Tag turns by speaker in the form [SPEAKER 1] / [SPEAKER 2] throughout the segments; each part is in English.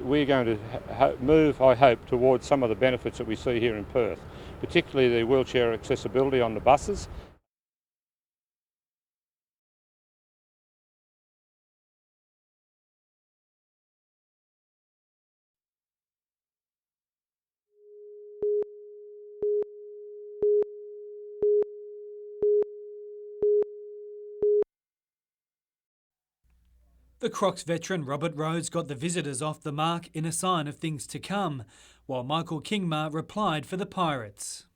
[SPEAKER 1] We're going to move, I hope, towards some of the benefits that we see here in Perth, particularly the wheelchair accessibility on the buses.
[SPEAKER 2] The Crocs veteran Robert Rose got the visitors off the mark in a sign of things to come, while Michael Kingma replied for the Pirates.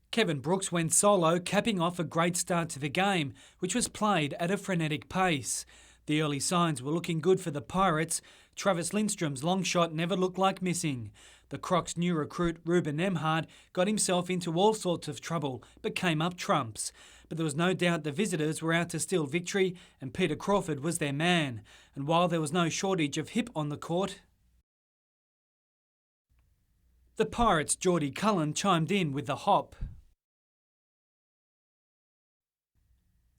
[SPEAKER 2] Kevin Brooks went solo, capping off a great start to the game, which was played at a frenetic pace. The early signs were looking good for the Pirates. Travis Lindstrom's long shot never looked like missing. The Crocs' new recruit Ruben Nemhard got himself into all sorts of trouble, but came up trumps. But there was no doubt the visitors were out to steal victory, and Peter Crawford was their man. And while there was no shortage of hip on the court, the Pirates' Geordie Cullen chimed in with the hop.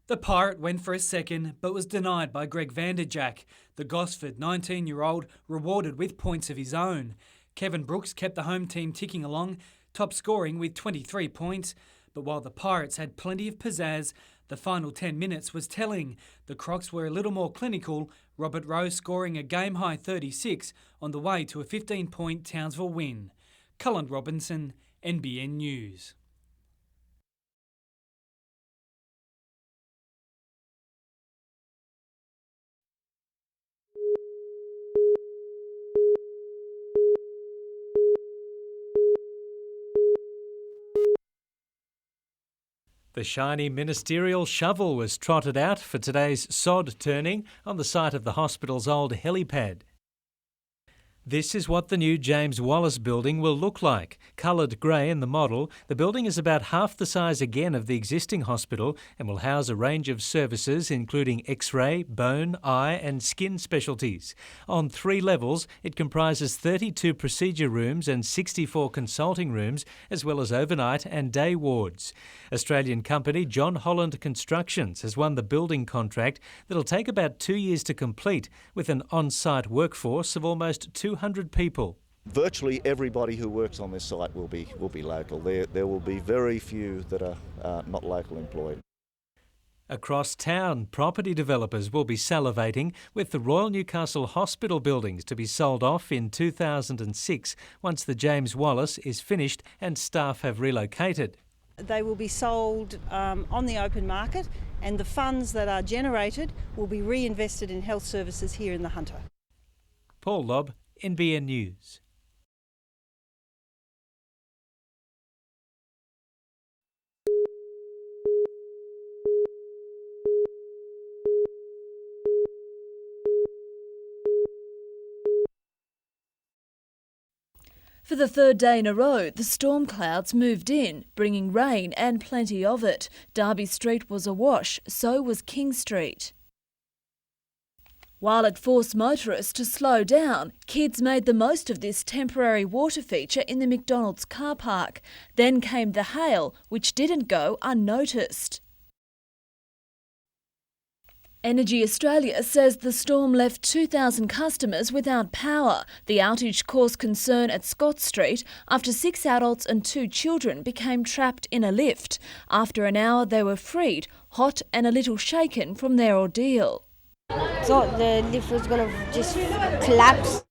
[SPEAKER 2] The Pirate went for a second, but was denied by Greg Vanderjack. The Gosford 19-year-old rewarded with points of his own. Kevin Brooks kept the home team ticking along, top scoring with 23 points. But while the Pirates had plenty of pizzazz, the final 10 minutes was telling. The Crocs were a little more clinical, Robert Rose scoring a game-high 36 on the way to a 15-point Townsville win. Cullen Robinson, NBN News.
[SPEAKER 3] The shiny ministerial shovel was trotted out for today's sod turning on the site of the hospital's old helipad. This is what the new James Wallace building will look like. Coloured grey in the model, the building is about half the size again of the existing hospital and will house a range of services including X-ray, bone, eye and skin specialties. On 3 levels, it comprises 32 procedure rooms and 64 consulting rooms, as well as overnight and day wards. Australian company John Holland Constructions has won the building contract that'll take about 2 years to complete, with an on-site workforce of almost 200 people.
[SPEAKER 4] Virtually everybody who works on this site will be local. There will be very few that are not local employed.
[SPEAKER 3] Across town, property developers will be salivating with the Royal Newcastle Hospital buildings to be sold off in 2006 once the James Wallace is finished and staff have relocated.
[SPEAKER 5] They will be sold on the open market, and the funds that are generated will be reinvested in health services here in the Hunter.
[SPEAKER 3] Paul Lobb, NBN News.
[SPEAKER 6] For the third day in a row, the storm clouds moved in, bringing rain and plenty of it. Derby Street was awash, so was King Street. While it forced motorists to slow down, kids made the most of this temporary water feature in the McDonald's car park. Then came the hail, which didn't go unnoticed. Energy Australia says the storm left 2,000 customers without power. The outage caused concern at Scott Street after 6 adults and 2 children became trapped in a lift. After an hour, they were freed, hot and a little shaken from their ordeal.
[SPEAKER 7] Thought the lift was going to just collapse.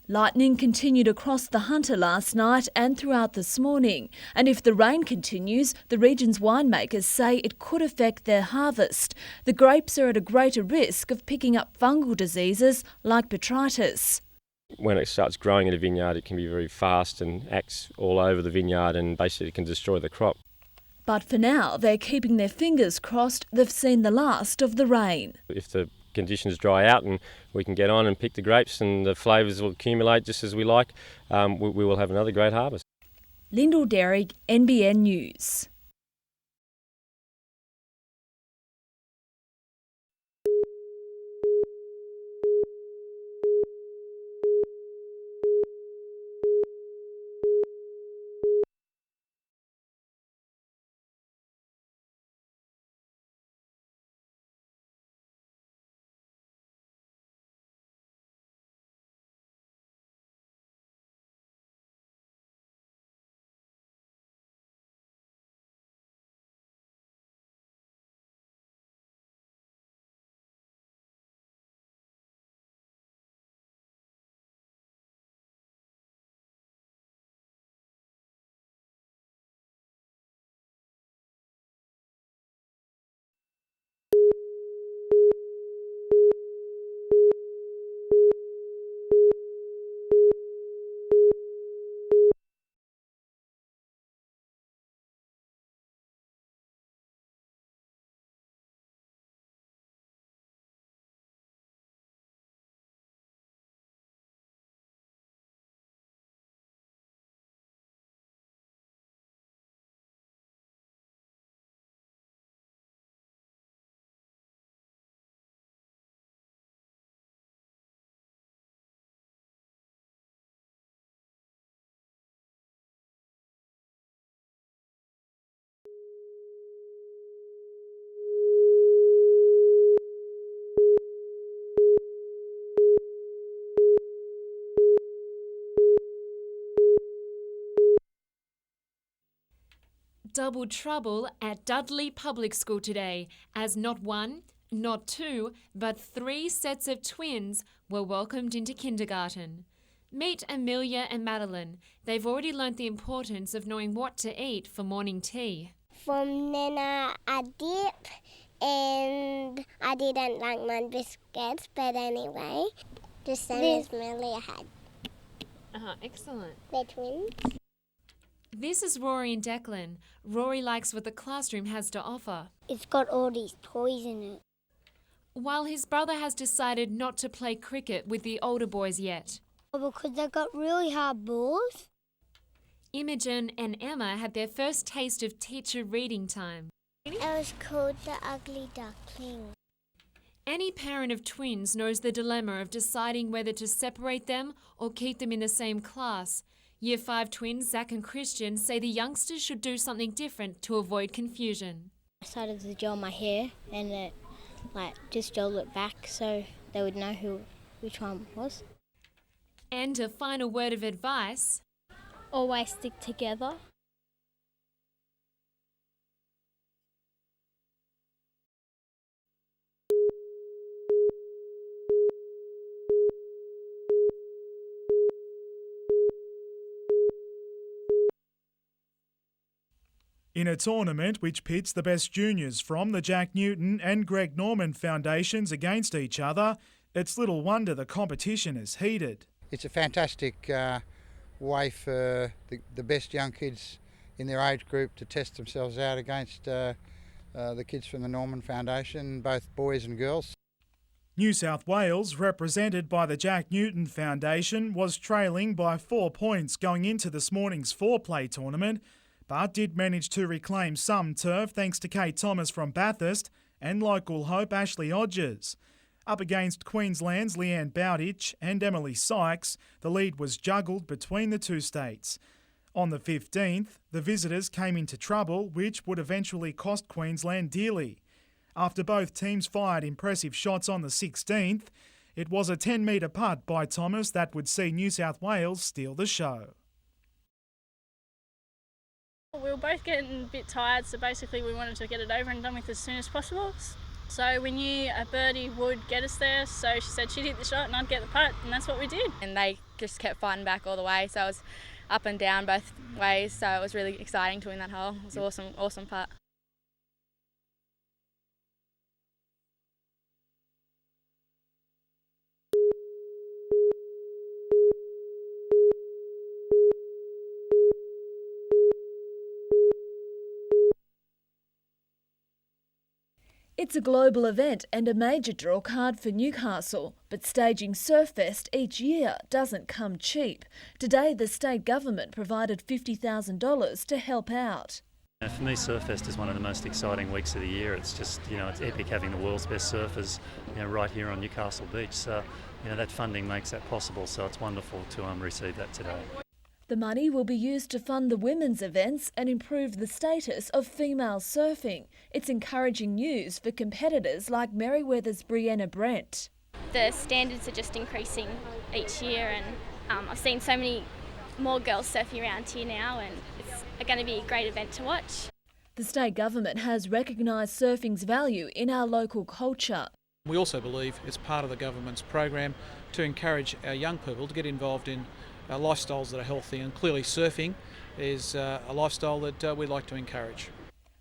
[SPEAKER 6] Lightning continued across the Hunter last night and throughout this morning, and if the rain continues, the region's winemakers say it could affect their harvest. The grapes are at a greater risk of picking up fungal diseases like botrytis.
[SPEAKER 8] When it starts growing in a vineyard, it can be very fast and acts all over the vineyard and basically can destroy the crop.
[SPEAKER 6] But for now, they're keeping their fingers crossed they've seen the last of the rain.
[SPEAKER 8] If the conditions dry out and we can get on and pick the grapes and the flavours will accumulate just as we like, we will have another great harvest.
[SPEAKER 6] Lyndall Derrick, NBN News.
[SPEAKER 9] double trouble at Dudley Public School today, as not one, not two, but 3 sets of twins were welcomed into kindergarten. Meet Amelia and Madeline. They've already learnt the importance of knowing what to eat for morning tea.
[SPEAKER 7] From Nana, a dip, and I didn't like my biscuits, but anyway, the same as Amelia had.
[SPEAKER 9] Excellent.
[SPEAKER 7] They're twins.
[SPEAKER 9] This is Rory and Declan. Rory likes what the classroom has to offer,
[SPEAKER 7] It's got all these toys in it.
[SPEAKER 9] while his brother has decided not to play cricket with the older boys yet.
[SPEAKER 7] Because they got really hard balls.
[SPEAKER 9] Imogen and Emma had their first taste of teacher reading time.
[SPEAKER 7] It was called The Ugly Duckling.
[SPEAKER 9] Any parent of twins knows the dilemma of deciding whether to separate them or keep them in the same class. Year 5 twins Zach and Christian say the youngsters should do something different to avoid confusion.
[SPEAKER 7] I started to gel my hair and it just gelled it back so they would know which one was.
[SPEAKER 9] And a final word of advice:
[SPEAKER 7] Always stick together.
[SPEAKER 10] In a tournament which pits the best juniors from the Jack Newton and Greg Norman foundations against each other, it's little wonder the competition is heated.
[SPEAKER 11] It's a fantastic way for the best young kids in their age group to test themselves out against the kids from the Norman Foundation, both boys and girls.
[SPEAKER 10] New South Wales, represented by the Jack Newton Foundation, was trailing by 4 points going into this morning's four-play tournament, but did manage to reclaim some turf thanks to Kate Thomas from Bathurst and local hope Ashley Odgers. Up against Queensland's Leanne Bowditch and Emily Sykes, the lead was juggled between the two states. On the 15th, the visitors came into trouble, which would eventually cost Queensland dearly. After both teams fired impressive shots on the 16th, it was a 10-metre putt by Thomas that would see New South Wales steal the show.
[SPEAKER 12] We were both getting a bit tired, so basically we wanted to get it over and done with as soon as possible. So we knew a birdie would get us there, so she said she'd hit the shot and I'd get the putt, and that's what we did.
[SPEAKER 13] And they just kept fighting back all the way, so I was up and down both ways, so it was really exciting to win that hole. It was an awesome putt.
[SPEAKER 6] It's a global event and a major draw card for Newcastle, but staging Surfest each year doesn't come cheap. Today, the state government provided $50,000 to help out.
[SPEAKER 14] For me, Surfest is one of the most exciting weeks of the year. It's just, it's epic having the world's best surfers, right here on Newcastle Beach. So, that funding makes that possible. So it's wonderful to receive that today.
[SPEAKER 6] The money will be used to fund the women's events and improve the status of female surfing. It's encouraging news for competitors like Merryweather's Brianna Brent.
[SPEAKER 15] The standards are just increasing each year, and I've seen so many more girls surfing around here now, and it's going to be a great event to watch.
[SPEAKER 6] The state government has recognised surfing's value in our local culture.
[SPEAKER 16] We also believe it's part of the government's program to encourage our young people to get involved in lifestyles that are healthy, and clearly surfing is a lifestyle that we'd like to encourage.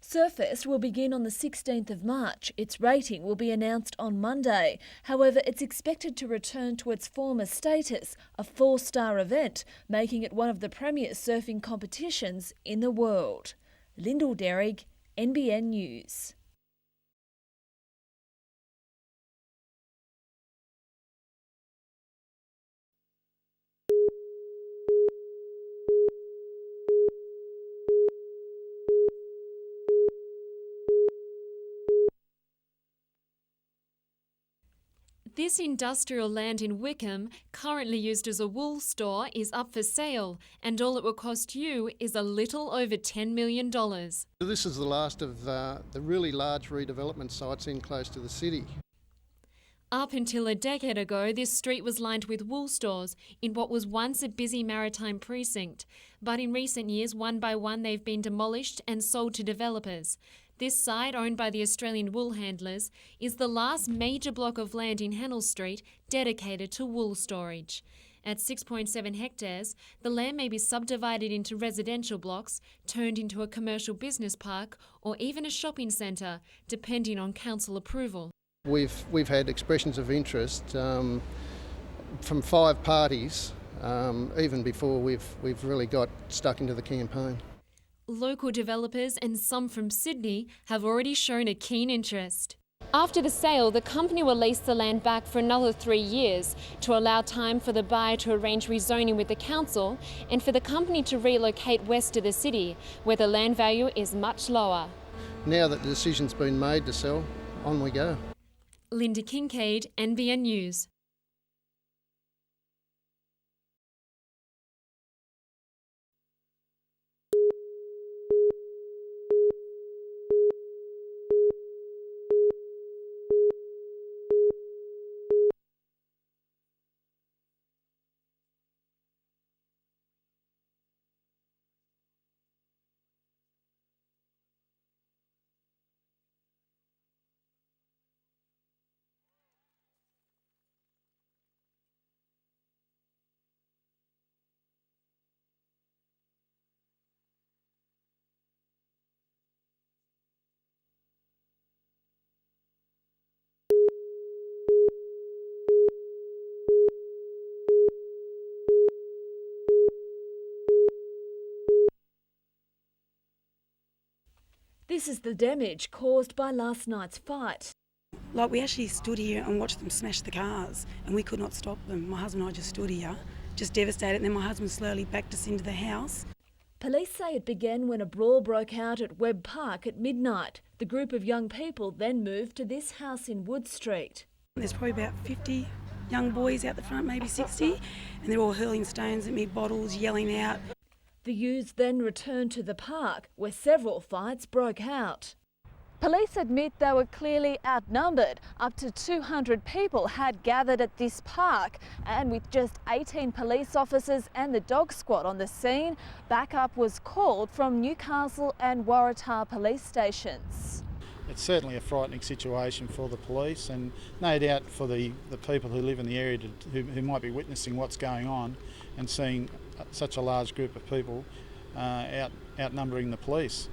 [SPEAKER 6] Surfest will begin on the 16th of March. Its rating will be announced on Monday. However, it's expected to return to its former status, a 4-star event, making it one of the premier surfing competitions in the world. Lyndall Derrick, NBN News.
[SPEAKER 9] This industrial land in Wickham, currently used as a wool store, is up for sale, and all it will cost you is a little over $10 million.
[SPEAKER 17] This is the last of the really large redevelopment sites in close to the city.
[SPEAKER 9] Up until a decade ago, this street was lined with wool stores in what was once a busy maritime precinct. But in recent years, one by one, they've been demolished and sold to developers. This site, owned by the Australian wool handlers, is the last major block of land in Hennell Street dedicated to wool storage. At 6.7 hectares, the land may be subdivided into residential blocks, turned into a commercial business park, or even a shopping centre, depending on council approval.
[SPEAKER 17] We've had expressions of interest from 5 parties, even before we've really got stuck into the campaign.
[SPEAKER 9] Local developers and some from Sydney have already shown a keen interest. After the sale, the company will lease the land back for another 3 years to allow time for the buyer to arrange rezoning with the council and for the company to relocate west to the city, where the land value is much lower.
[SPEAKER 17] Now that the decision's been made to sell, on we go.
[SPEAKER 9] Linda Kincaid, NBN News.
[SPEAKER 6] This is the damage caused by last night's fight.
[SPEAKER 18] Like, we actually stood here and watched them smash the cars and we could not stop them. My husband and I just stood here, just devastated, and then my husband slowly backed us into the house.
[SPEAKER 6] Police say it began when a brawl broke out at Webb Park at midnight. The group of young people then moved to this house in Wood Street.
[SPEAKER 18] There's probably about 50 young boys out the front, maybe 60, and they're all hurling stones at me, bottles, yelling out.
[SPEAKER 6] The youths then returned to the park, where several fights broke out. Police admit they were clearly outnumbered. Up to 200 people had gathered at this park, and with just 18 police officers and the dog squad on the scene, backup was called from Newcastle and Waratah police stations.
[SPEAKER 19] It's certainly a frightening situation for the police, and no doubt for the people who live in the area who might be witnessing what's going on and seeing such a large group of people outnumbering the police.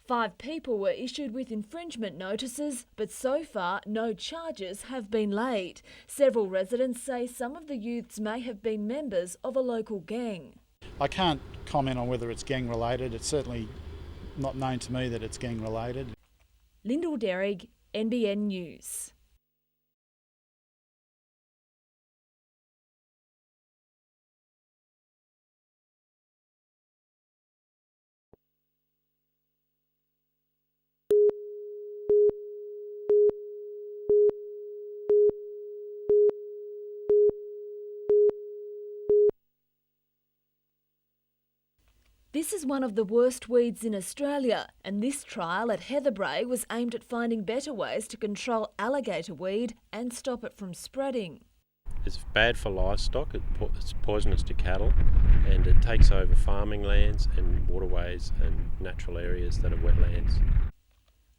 [SPEAKER 6] 5 people were issued with infringement notices, but so far no charges have been laid. Several residents say some of the youths may have been members of a local gang.
[SPEAKER 19] I can't comment on whether it's gang related. It's certainly not known to me that it's gang related.
[SPEAKER 6] Lyndall Derrig, NBN News. This is one of the worst weeds in Australia, and this trial at Heatherbrae was aimed at finding better ways to control alligator weed and stop it from spreading.
[SPEAKER 8] It's bad for livestock, it's poisonous to cattle, and it takes over farming lands and waterways and natural areas that are wetlands.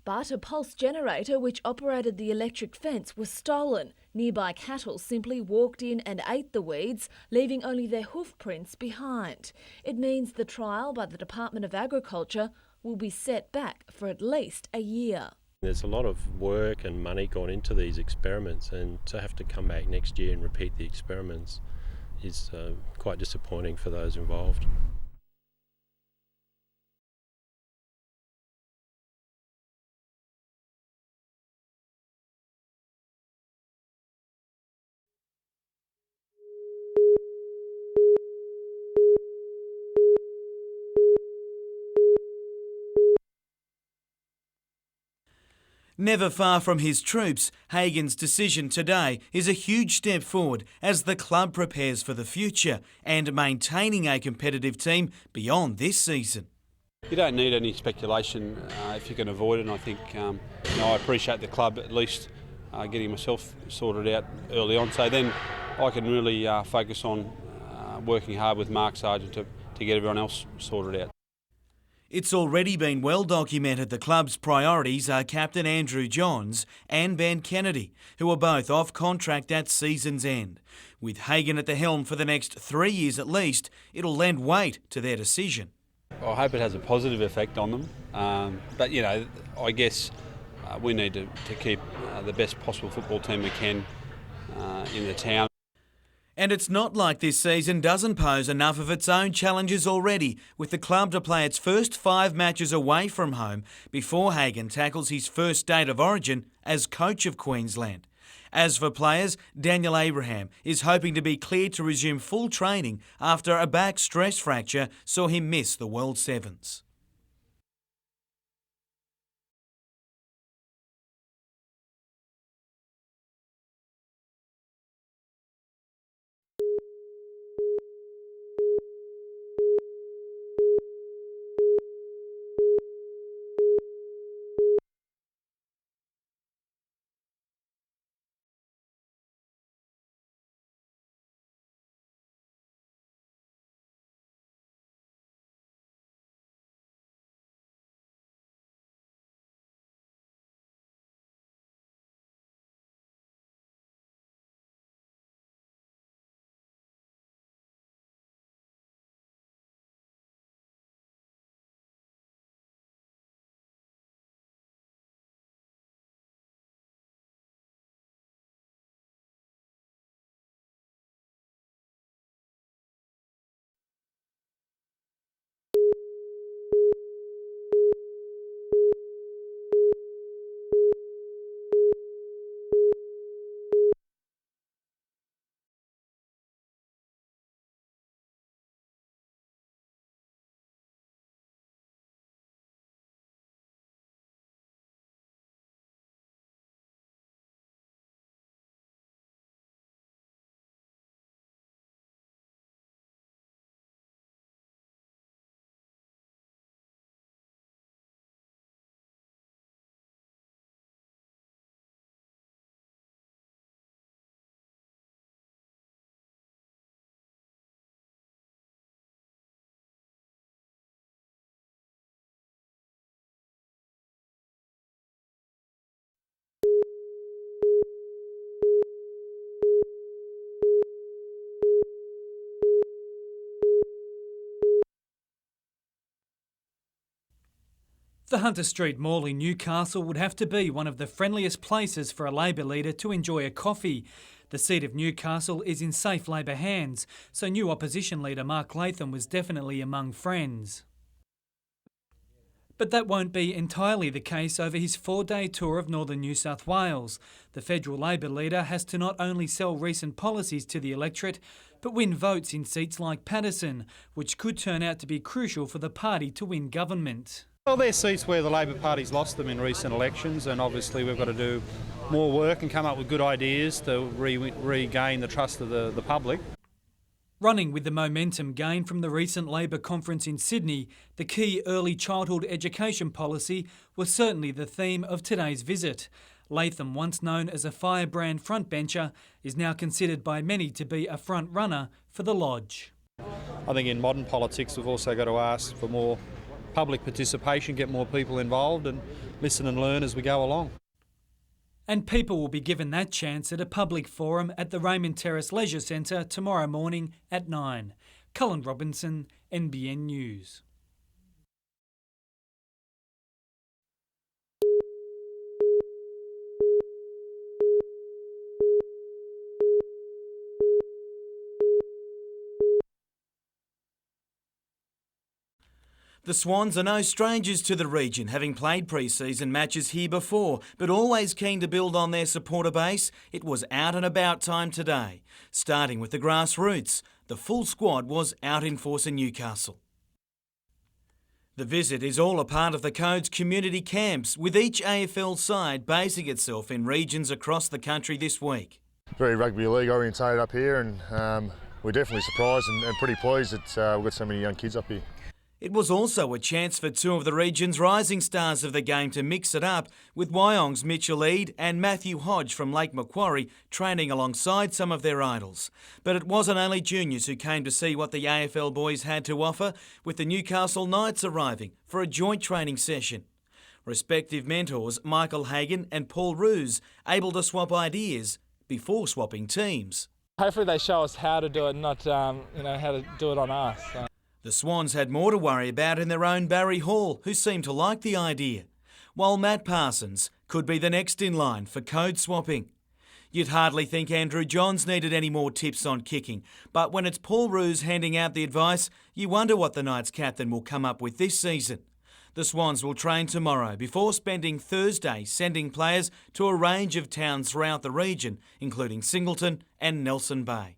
[SPEAKER 6] But a pulse generator which operated the electric fence was stolen. Nearby cattle simply walked in and ate the weeds, leaving only their hoof prints behind. It means the trial by the Department of Agriculture will be set back for at least a year.
[SPEAKER 8] There's a lot of work and money gone into these experiments, and to have to come back next year and repeat the experiments is quite disappointing for those involved.
[SPEAKER 20] Never far from his troops, Hagan's decision today is a huge step forward as the club prepares for the future and maintaining a competitive team beyond this season.
[SPEAKER 21] You don't need any speculation if you can avoid it. And I think I appreciate the club at least getting myself sorted out early on. So then I can really focus on working hard with Mark Sargent to get everyone else sorted out.
[SPEAKER 20] It's already been well documented the club's priorities are Captain Andrew Johns and Ben Kennedy, who are both off contract at season's end. With Hagan at the helm for the next 3 years at least, it'll lend weight to their decision.
[SPEAKER 21] I hope it has a positive effect on them, but you know, I guess we need to keep the best possible football team we can in the town.
[SPEAKER 20] And it's not like this season doesn't pose enough of its own challenges already, with the club to play its first 5 matches away from home before Hagan tackles his first state of origin as coach of Queensland. As for players, Daniel Abraham is hoping to be cleared to resume full training after a back stress fracture saw him miss the World Sevens.
[SPEAKER 2] The Hunter Street Mall in Newcastle would have to be one of the friendliest places for a Labor leader to enjoy a coffee. The seat of Newcastle is in safe Labor hands, so new opposition leader Mark Latham was definitely among friends. But that won't be entirely the case over his 4-day tour of northern New South Wales. The federal Labor leader has to not only sell recent policies to the electorate, but win votes in seats like Patterson, which could turn out to be crucial for the party to win government.
[SPEAKER 22] Well, they're seats where the Labor Party's lost them in recent elections, and obviously we've got to do more work and come up with good ideas to regain the trust of the public.
[SPEAKER 2] Running with the momentum gained from the recent Labor conference in Sydney, the key early childhood education policy was certainly the theme of today's visit. Latham, once known as a firebrand frontbencher, is now considered by many to be a front runner for the Lodge.
[SPEAKER 22] I think in modern politics we've also got to ask for more public participation, get more people involved and listen and learn as we go along.
[SPEAKER 2] And people will be given that chance at a public forum at the Raymond Terrace Leisure Centre tomorrow morning at 9. Cullen Robinson, NBN News.
[SPEAKER 20] The Swans are no strangers to the region, having played pre-season matches here before, but always keen to build on their supporter base. It was out and about time today. Starting with the grassroots, the full squad was out in force in Newcastle. The visit is all a part of the Code's community camps, with each AFL side basing itself in regions across the country this week.
[SPEAKER 23] Very rugby league orientated up here, and we're definitely surprised and pretty pleased that we've got so many young kids up here.
[SPEAKER 20] It was also a chance for two of the region's rising stars of the game to mix it up, with Wyong's Mitchell Eade and Matthew Hodge from Lake Macquarie training alongside some of their idols. But it wasn't only juniors who came to see what the AFL boys had to offer, with the Newcastle Knights arriving for a joint training session. Respective mentors Michael Hagan and Paul Roos able to swap ideas before swapping teams.
[SPEAKER 1] Hopefully they show us how to do it, not how to do it on us.
[SPEAKER 20] The Swans had more to worry about in their own Barry Hall, who seemed to like the idea, while Matt Parsons could be the next in line for code swapping. You'd hardly think Andrew Johns needed any more tips on kicking, but when it's Paul Roos handing out the advice, you wonder what the Knights captain will come up with this season. The Swans will train tomorrow before spending Thursday sending players to a range of towns throughout the region, including Singleton and Nelson Bay.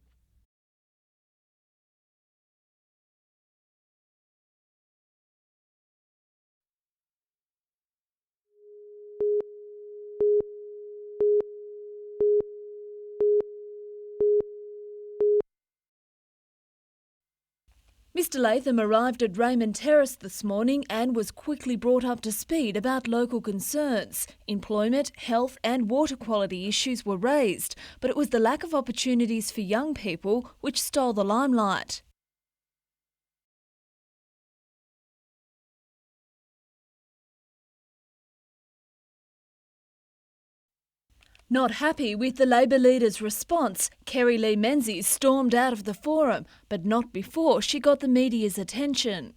[SPEAKER 6] Mr Latham arrived at Raymond Terrace this morning and was quickly brought up to speed about local concerns. Employment, health and water quality issues were raised, but it was the lack of opportunities for young people which stole the limelight. Not happy with the Labor leader's response, Kerry Lee Menzies stormed out of the forum, but not before she got the media's attention.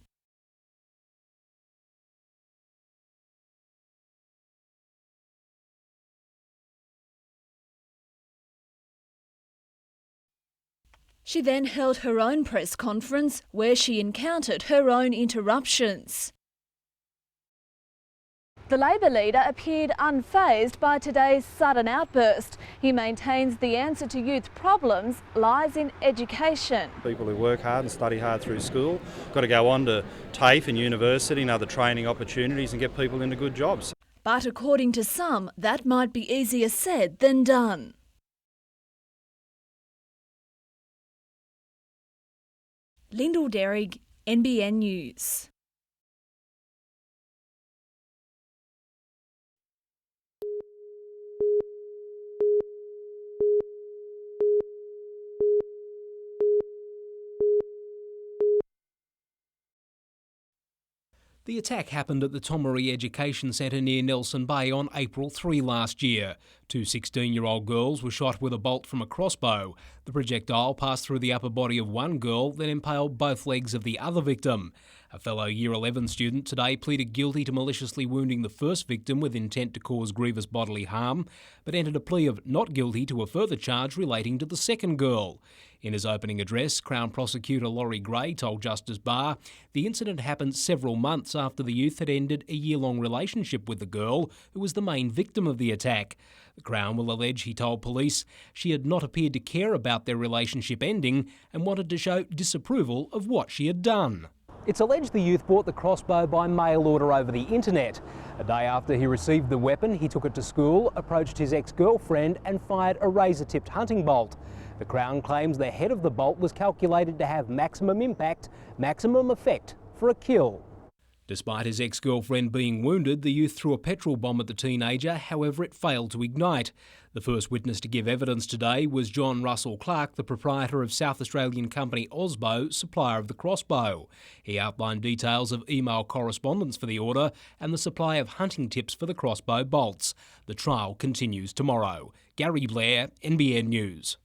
[SPEAKER 6] She then held her own press conference where she encountered her own interruptions. The Labor leader appeared unfazed by today's sudden outburst. He maintains the answer to youth problems lies in education.
[SPEAKER 22] People who work hard and study hard through school got to go on to TAFE and university and other training opportunities and get people into good jobs.
[SPEAKER 6] But according to some, that might be easier said than done. Lyndall Derrig, NBN News.
[SPEAKER 4] The attack happened at the Tomaree Education Centre near Nelson Bay on April 3 last year. Two 16-year-old girls were shot with a bolt from a crossbow. The projectile passed through the upper body of one girl, then impaled both legs of the other victim. A fellow Year 11 student today pleaded guilty to maliciously wounding the first victim with intent to cause grievous bodily harm, but entered a plea of not guilty to a further charge relating to the second girl. In his opening address, Crown Prosecutor Laurie Gray told Justice Barr the incident happened several months after the youth had ended a year-long relationship with the girl who was the main victim of the attack. The Crown will allege he told police she had not appeared to care about their relationship ending and wanted to show disapproval of what she had done. It's alleged the youth bought the crossbow by mail order over the internet. A day after he received the weapon, he took it to school, approached his ex-girlfriend and fired a razor-tipped hunting bolt. The Crown claims the head of the bolt was calculated to have maximum impact, maximum effect for a kill. Despite his ex-girlfriend being wounded, the youth threw a petrol bomb at the teenager, however it failed to ignite. The first witness to give evidence today was John Russell Clark, the proprietor of South Australian company Osbo, supplier of the crossbow. He outlined details of email correspondence for the order and the supply of hunting tips for the crossbow bolts. The trial continues tomorrow. Gary Blair, NBN News.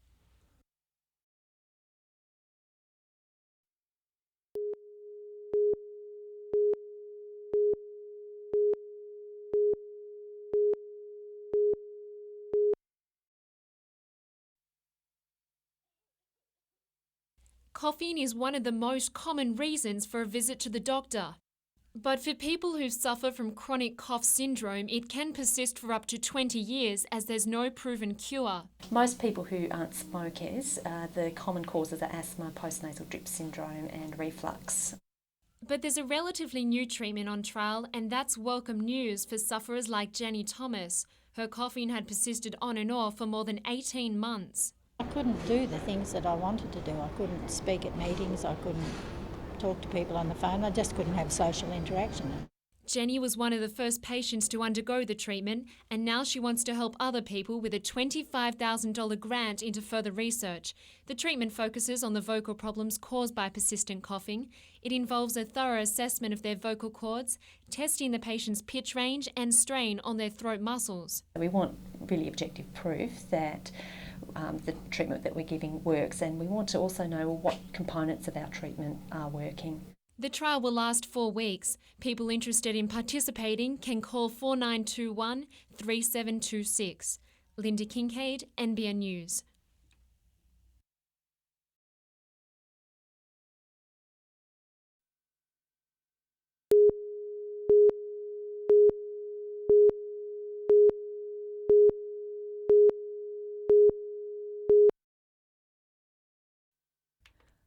[SPEAKER 9] Coughing is one of the most common reasons for a visit to the doctor. But for people who suffer from chronic cough syndrome, it can persist for up to 20 years as there's no proven cure.
[SPEAKER 5] Most people who aren't smokers, the common causes are asthma, postnasal drip syndrome and reflux.
[SPEAKER 9] But there's a relatively new treatment on trial, and that's welcome news for sufferers like Jenny Thomas. Her coughing had persisted on and off for more than 18 months.
[SPEAKER 24] I couldn't do the things that I wanted to do. I couldn't speak at meetings, I couldn't
[SPEAKER 3] talk to people on the phone. I just couldn't have social interaction.
[SPEAKER 9] Jenny was one of the first patients to undergo the treatment, and now she wants to help other people with a $25,000 grant into further research. The treatment focuses on the vocal problems caused by persistent coughing. It involves a thorough assessment of their vocal cords, testing the patient's pitch range and strain on their throat muscles.
[SPEAKER 5] We want really objective proof that the treatment that we're giving works, and we want to also know what components of our treatment are working.
[SPEAKER 9] The trial will last 4 weeks. People interested in participating can call 4921 3726. Linda Kincaid, NBN News.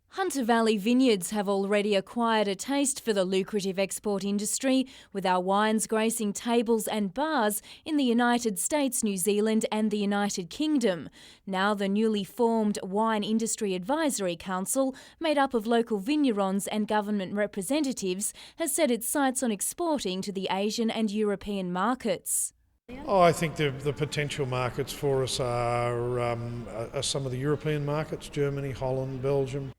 [SPEAKER 7] Hunter Valley Vineyards have already acquired a taste for the lucrative export industry, with our wines gracing tables and bars in the United States, New Zealand and the United Kingdom. Now the newly formed Wine Industry Advisory Council, made up of local vignerons and government representatives, has set its sights on exporting to the Asian and European markets.
[SPEAKER 11] Oh, I think the potential markets for us are some of the European markets, Germany, Holland, Belgium.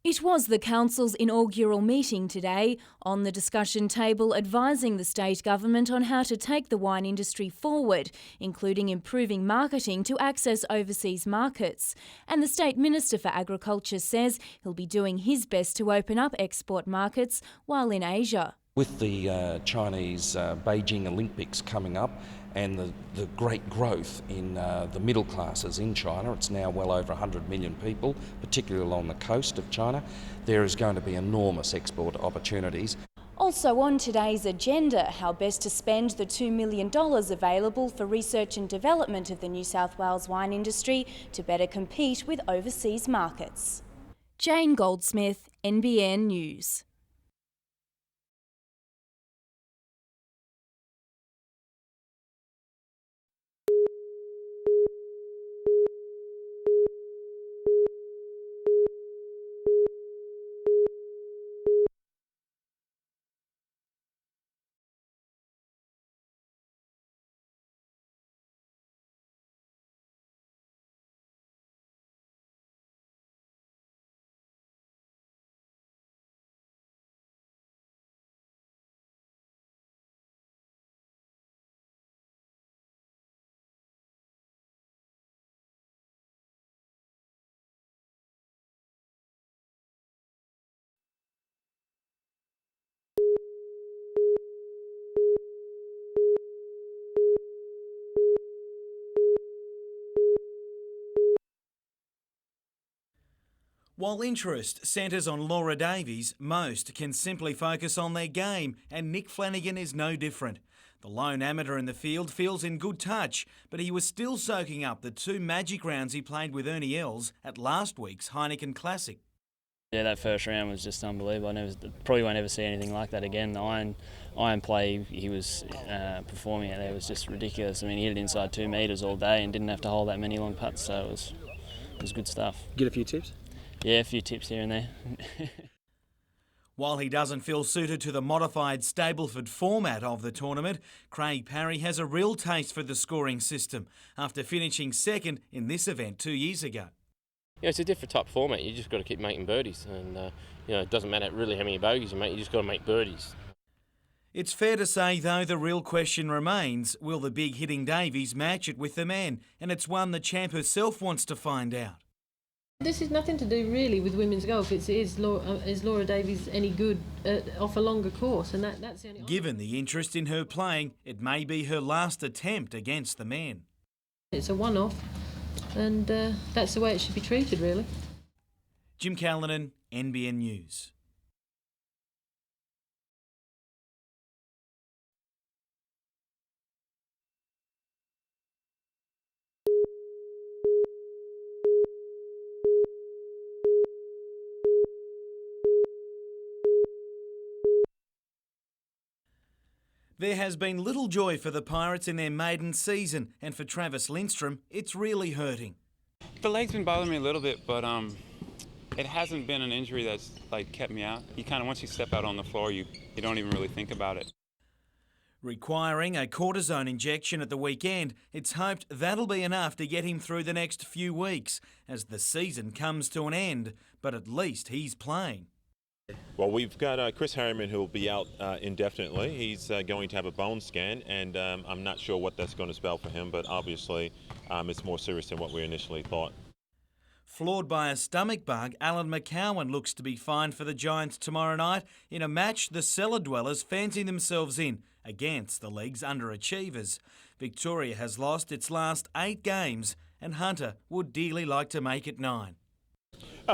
[SPEAKER 7] It was the Council's inaugural meeting today, on the discussion table advising the state government on how to take the wine industry forward, including improving marketing to access overseas markets. And the State Minister for Agriculture says he'll be doing his best to open up export markets while in Asia.
[SPEAKER 24] With the Chinese Beijing Olympics coming up and the great growth in the middle classes in China, it's now well over 100 million people, particularly along the coast of China, there is going to be enormous export opportunities.
[SPEAKER 7] Also on today's agenda, how best to spend the $2 million available for research and development of the New South Wales wine industry to better compete with overseas markets. Jane Goldsmith, NBN News.
[SPEAKER 20] While interest centres on Laura Davies, most can simply focus on their game, and Nick Flanagan is no different. The lone amateur in the field feels in good touch, but he was still soaking up the 2 magic rounds he played with Ernie Els at last week's Heineken Classic.
[SPEAKER 25] Yeah, that first round was just unbelievable. I probably won't ever see anything like that again. The iron play he was performing at there was just ridiculous. I mean, he hit it inside 2 metres all day and didn't have to hold that many long putts, so it was good stuff.
[SPEAKER 26] Get a few tips?
[SPEAKER 25] Yeah, a few tips here and there.
[SPEAKER 20] While he doesn't feel suited to the modified Stableford format of the tournament, Craig Parry has a real taste for the scoring system after finishing second in this event 2 years ago.
[SPEAKER 27] Yeah, it's a different type of format. You just got to keep making birdies, and it doesn't matter really how many bogeys you make. You just got to make birdies.
[SPEAKER 20] It's fair to say, though, the real question remains: will the big hitting Davies match it with the man? And it's one the champ herself wants to find out.
[SPEAKER 28] This is nothing to do really with women's golf. Is Laura Davies any good off a longer course? And that's the only.
[SPEAKER 20] Given the interest in her playing, it may be her last attempt against the man.
[SPEAKER 28] It's a one-off, and that's the way it should be treated, really.
[SPEAKER 20] Jim Callanan, NBN News. There has been little joy for the Pirates in their maiden season, and for Travis Lindstrom, it's really hurting.
[SPEAKER 29] The leg's been bothering me a little bit, but
[SPEAKER 10] It hasn't been an injury that's like kept me out. You kind of, once you step out on the floor, you don't even really think about it.
[SPEAKER 20] Requiring a cortisone injection at the weekend, it's hoped that'll be enough to get him through the next few weeks as the season comes to an end, but at least he's playing.
[SPEAKER 12] Well, we've got Chris Harriman who will be out indefinitely. He's going to have a bone scan, and I'm not sure what that's going to spell for him, but obviously it's more serious than what we initially thought.
[SPEAKER 20] Floored by a stomach bug, Alan McCowan looks to be fine for the Giants tomorrow night in a match the cellar dwellers fancy themselves in against the league's underachievers. Victoria has lost its last 8 games and Hunter would dearly like to make it 9.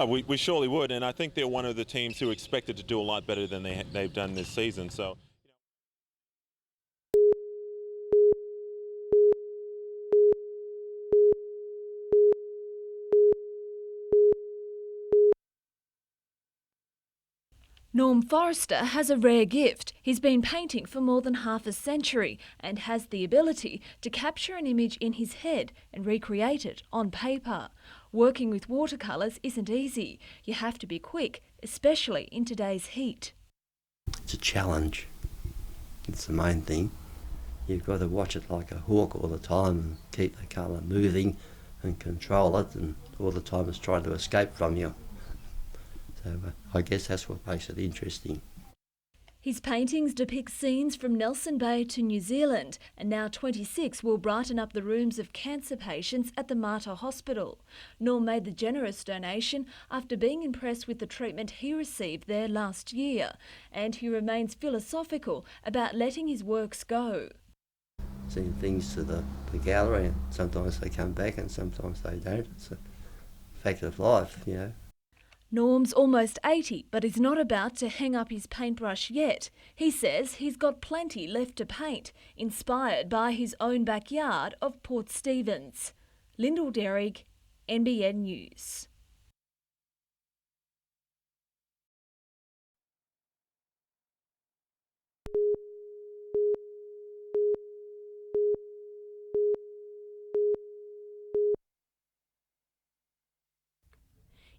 [SPEAKER 12] We surely would, and I think they're one of the teams who expected to do a lot better than they've done this season. So.
[SPEAKER 6] Norm Forrester has a rare gift. He's been painting for more than half a century and has the ability to capture an image in his head and recreate it on paper. Working with watercolours isn't easy. You have to be quick, especially in today's heat.
[SPEAKER 13] It's a challenge. It's the main thing. You've got to watch it like a hawk all the time and keep the colour moving and control it, and all the time it's trying to escape from you. So I guess that's what makes it interesting.
[SPEAKER 6] His paintings depict scenes from Nelson Bay to New Zealand, and now 26 will brighten up the rooms of cancer patients at the Mater Hospital. Norm made the generous donation after being impressed with the treatment he received there last year, and he remains philosophical about letting his works go.
[SPEAKER 13] Send things to the gallery, and sometimes they come back and sometimes they don't. It's a fact of life, you know.
[SPEAKER 6] Norm's almost 80, but he's not about to hang up his paintbrush yet. He says he's got plenty left to paint, inspired by his own backyard of Port Stephens. Lyndall Derrick, NBN News.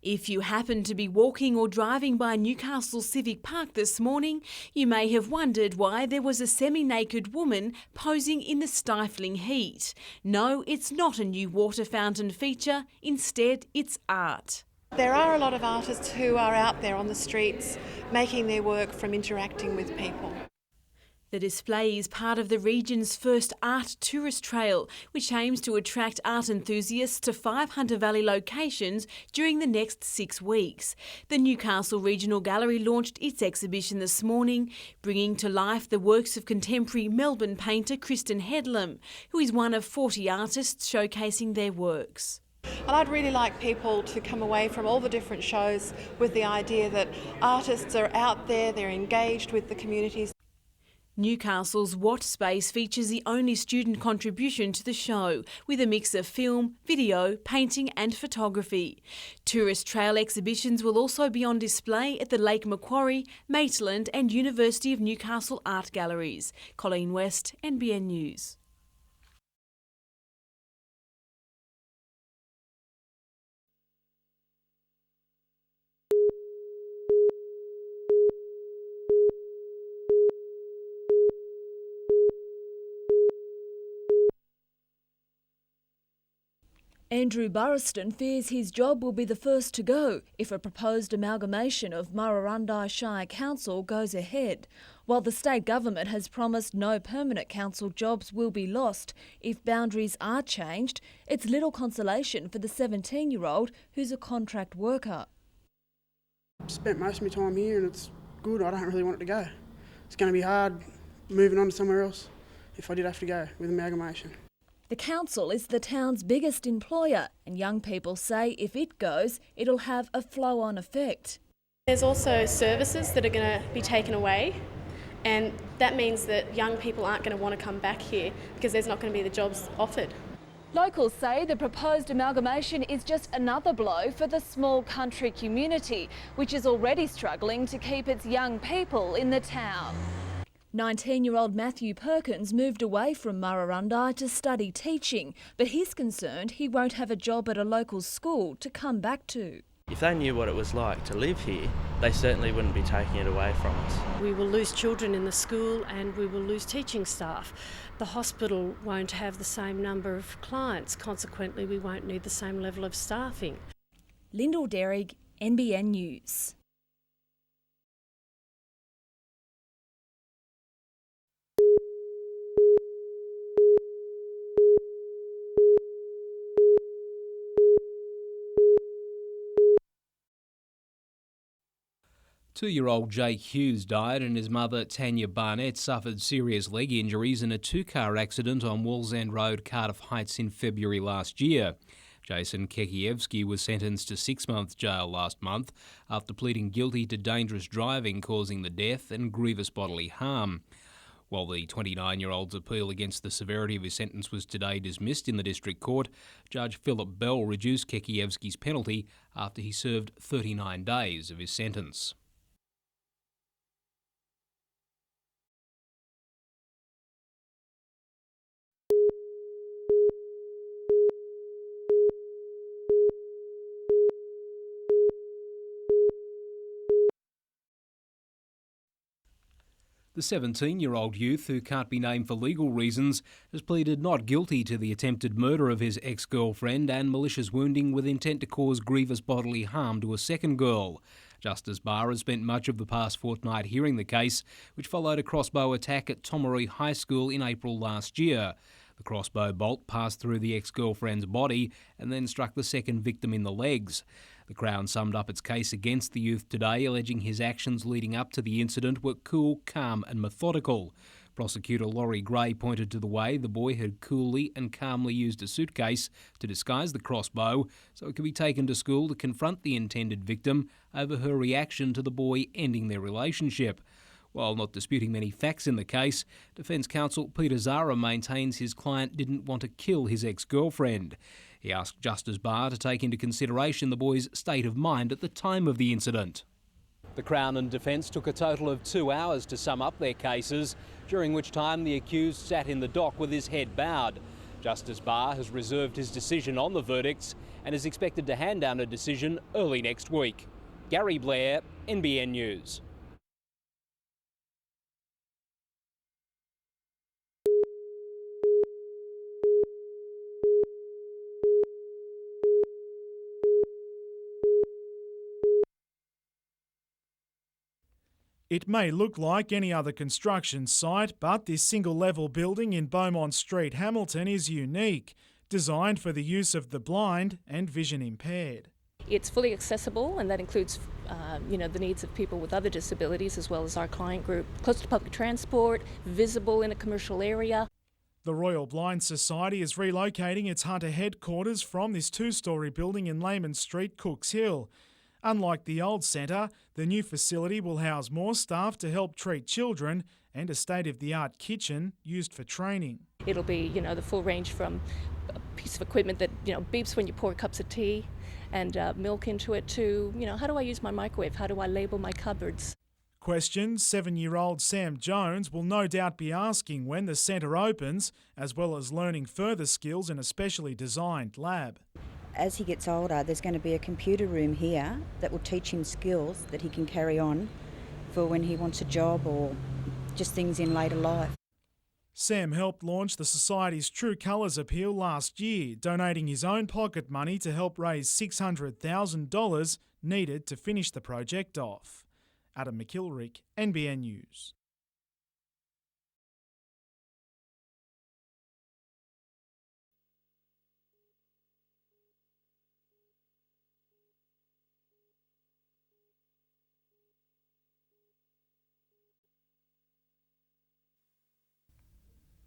[SPEAKER 14] If you happen to be walking or driving by Newcastle Civic Park this morning, you may have wondered why there was a semi-naked woman posing in the stifling heat. No, it's not a new water fountain feature. Instead, it's art.
[SPEAKER 15] There are a lot of artists who are out there on the streets making their work from interacting with people.
[SPEAKER 14] The display is part of the region's first art tourist trail, which aims to attract art enthusiasts to 5 Hunter Valley locations during the next 6 weeks. The Newcastle Regional Gallery launched its exhibition this morning, bringing to life the works of contemporary Melbourne painter Kristen Headlam, who is one of 40 artists showcasing their works.
[SPEAKER 15] And I'd really like people to come away from all the different shows with the idea that artists are out there, they're engaged with the communities.
[SPEAKER 14] Newcastle's What Space features the only student contribution to the show, with a mix of film, video, painting and photography. Tourist trail exhibitions will also be on display at the Lake Macquarie, Maitland and University of Newcastle art galleries. Colleen West, NBN News.
[SPEAKER 6] Andrew Burriston fears his job will be the first to go if a proposed amalgamation of Murrurundi Shire Council goes ahead. While the state government has promised no permanent council jobs will be lost if boundaries are changed, it's little consolation for the 17-year-old who's a contract worker.
[SPEAKER 16] I've spent most of my time here and it's good. I don't really want it to go. It's going to be hard moving on to somewhere else if I did have to go with amalgamation.
[SPEAKER 6] The council is the town's biggest employer, and young people say if it goes, it'll have a flow-on effect.
[SPEAKER 17] There's also services that are going to be taken away, and that means that young people aren't going to want to come back here because there's not going to be the jobs offered.
[SPEAKER 6] Locals say the proposed amalgamation is just another blow for the small country community, which is already struggling to keep its young people in the town. 19-year-old Matthew Perkins moved away from Murrurundi to study teaching, but he's concerned he won't have a job at a local school to come back to.
[SPEAKER 1] If they knew what it was like to live here, they certainly wouldn't be taking it away from us.
[SPEAKER 28] We will lose children in the school and we will lose teaching staff. The hospital won't have the same number of clients, consequently we won't need the same level of staffing.
[SPEAKER 6] Lyndall Derrig, NBN News.
[SPEAKER 4] Two-year-old Jake Hughes died and his mother, Tanya Barnett, suffered serious leg injuries in a two-car accident on Wallsend Road, Cardiff Heights in February last year. Jason Kekievsky was sentenced to 6 months jail last month after pleading guilty to dangerous driving causing the death and grievous bodily harm. While the 29-year-old's appeal against the severity of his sentence was today dismissed in the District Court, Judge Philip Bell reduced Kekievsky's penalty after he served 39 days of his sentence. The 17-year-old youth, who can't be named for legal reasons, has pleaded not guilty to the attempted murder of his ex-girlfriend and malicious wounding with intent to cause grievous bodily harm to a second girl. Justice Barr has spent much of the past fortnight hearing the case, which followed a crossbow attack at Tomaree High School in April last year. The crossbow bolt passed through the ex-girlfriend's body and then struck the second victim in the legs. The Crown summed up its case against the youth today, alleging his actions leading up to the incident were cool, calm and methodical. Prosecutor Laurie Gray pointed to the way the boy had coolly and calmly used a suitcase to disguise the crossbow so it could be taken to school to confront the intended victim over her reaction to the boy ending their relationship. While not disputing many facts in the case, Defence Counsel Peter Zara maintains his client didn't want to kill his ex-girlfriend. He asked Justice Barr to take into consideration the boy's state of mind at the time of the incident. The Crown and Defence took a total of 2 hours to sum up their cases, during which time the accused sat in the dock with his head bowed. Justice Barr has reserved his decision on the verdicts and is expected to hand down a decision early next week. Gary Blair, NBN News.
[SPEAKER 2] It may look like any other construction site, but this single-level building in Beaumont Street, Hamilton is unique, designed for the use of the blind and vision impaired.
[SPEAKER 8] It's fully accessible, and that includes the needs of people with other disabilities as well as our client group. Close to public transport, visible in a commercial area.
[SPEAKER 2] The Royal Blind Society is relocating its Hunter headquarters from this two-storey building in Lehman Street, Cooks Hill. Unlike the old centre, the new facility will house more staff to help treat children and a state-of-the-art kitchen used for training.
[SPEAKER 8] It'll be, the full range from a piece of equipment that, beeps when you pour cups of tea and milk into it to, how do I use my microwave? How do I label my cupboards?
[SPEAKER 2] Questions 7-year-old Sam Jones will no doubt be asking when the centre opens, as well as learning further skills in a specially designed lab.
[SPEAKER 18] As he gets older, there's going to be a computer room here that will teach him skills that he can carry on for when he wants a job or just things in later life.
[SPEAKER 2] Sam helped launch the Society's True Colours appeal last year, donating his own pocket money to help raise $600,000 needed to finish the project off. Adam McKilrick, NBN News.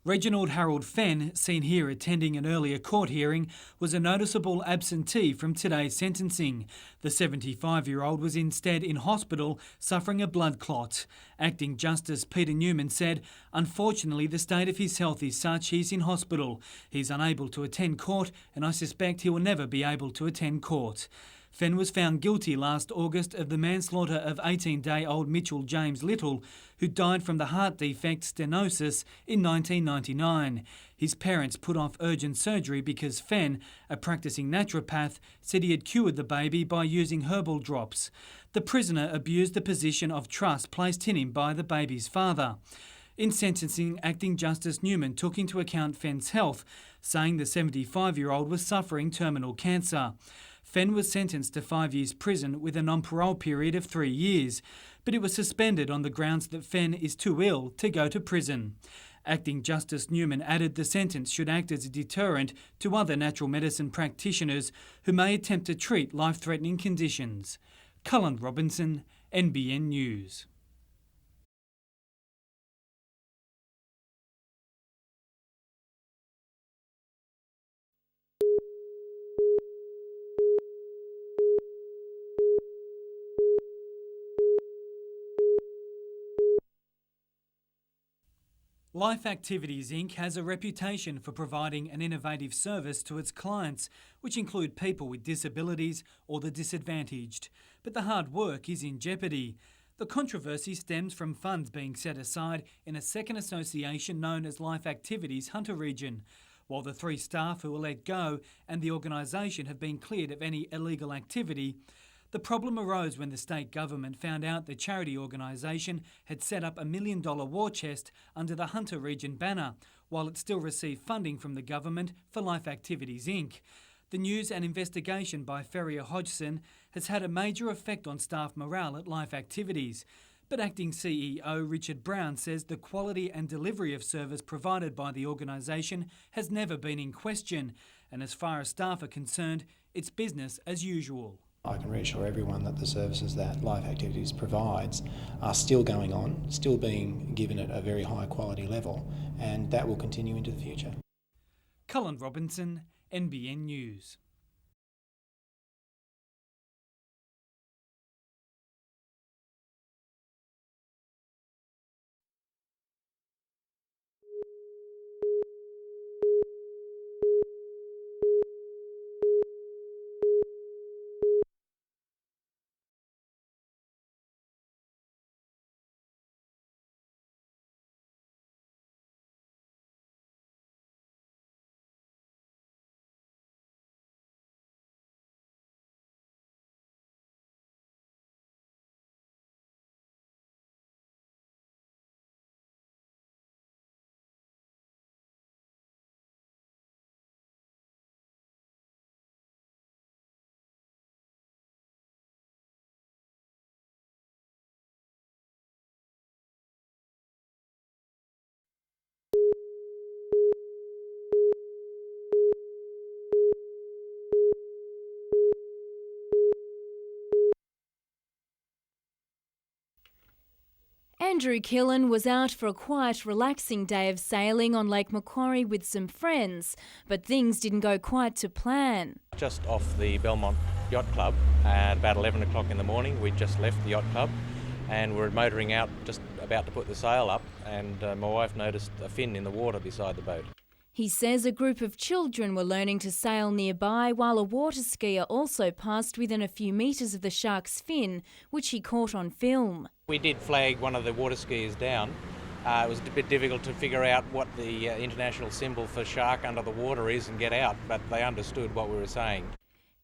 [SPEAKER 19] Reginald Harold Fenn, seen here attending an earlier court hearing, was a noticeable absentee from today's sentencing. The 75-year-old was instead in hospital suffering a blood clot. Acting Justice Peter Newman said, "Unfortunately, the state of his health is such he's in hospital. He's unable to attend court and I suspect he will never be able to attend court." Fenn was found guilty last August of the manslaughter of 18-day-old Mitchell James Little, who died from the heart defect stenosis in 1999. His parents put off urgent surgery because Fenn, a practising naturopath, said he had cured the baby by using herbal drops. The prisoner abused the position of trust placed in him by the baby's father. In sentencing, Acting Justice Newman took into account Fenn's health, saying the 75-year-old was suffering terminal cancer. Fenn was sentenced to 5 years prison with a non-parole period of 3 years, but it was suspended on the grounds that Fenn is too ill to go to prison. Acting Justice Newman added the sentence should act as a deterrent to other natural medicine practitioners who may attempt to treat life-threatening conditions. Cullen Robinson, NBN News. Life Activities Inc. has a reputation for providing an innovative service to its clients, which include people with disabilities or the disadvantaged. But the hard work is in jeopardy. The controversy stems from funds being set aside in a second association known as Life Activities Hunter Region. While the 3 staff who were let go and the organisation have been cleared of any illegal activity, the problem arose when the state government found out the charity organisation had set up $1 million war chest under the Hunter Region banner, while it still received funding from the government for Life Activities Inc. The news and investigation by Ferrier Hodgson has had a major effect on staff morale at Life Activities. But Acting CEO Richard Brown says the quality and delivery of service provided by the organisation has never been in question, and as far as staff are concerned, it's business as usual.
[SPEAKER 3] I can reassure everyone that the services that Life Activities provides are still going on, still being given at a very high quality level, and that will continue into the future.
[SPEAKER 19] Cullen Robinson, NBN News.
[SPEAKER 7] Andrew Killen was out for a quiet, relaxing day of sailing on Lake Macquarie with some friends, but things didn't go quite to plan.
[SPEAKER 5] Just off the Belmont Yacht Club at about 11 o'clock in the morning. We'd just left the yacht club and we're motoring out, just about to put the sail up, and my wife noticed a fin in the water beside the boat.
[SPEAKER 7] He says a group of children were learning to sail nearby while a water skier also passed within a few metres of the shark's fin, which he caught on film.
[SPEAKER 5] We did flag one of the water skiers down. It was a bit difficult to figure out what the international symbol for shark under the water is and get out, but they understood what we were saying.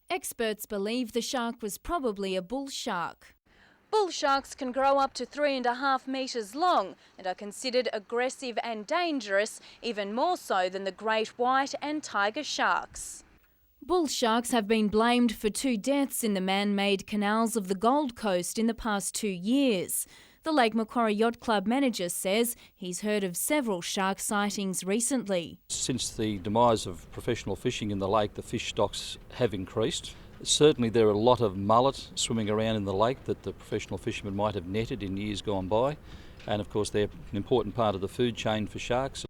[SPEAKER 7] Experts believe the shark was probably a bull shark. Bull sharks can grow up to 3.5 metres long and are considered aggressive and dangerous, even more so than the great white and tiger sharks. Bull sharks have been blamed for 2 deaths in the man-made canals of the Gold Coast in the past 2 years. The Lake Macquarie Yacht Club manager says he's heard of several shark sightings recently.
[SPEAKER 9] Since the demise of professional fishing in the lake, the fish stocks have increased. Certainly there are a lot of mullet swimming around in the lake that the professional fishermen might have netted in years gone by, and of course they're an important part of the food chain for sharks.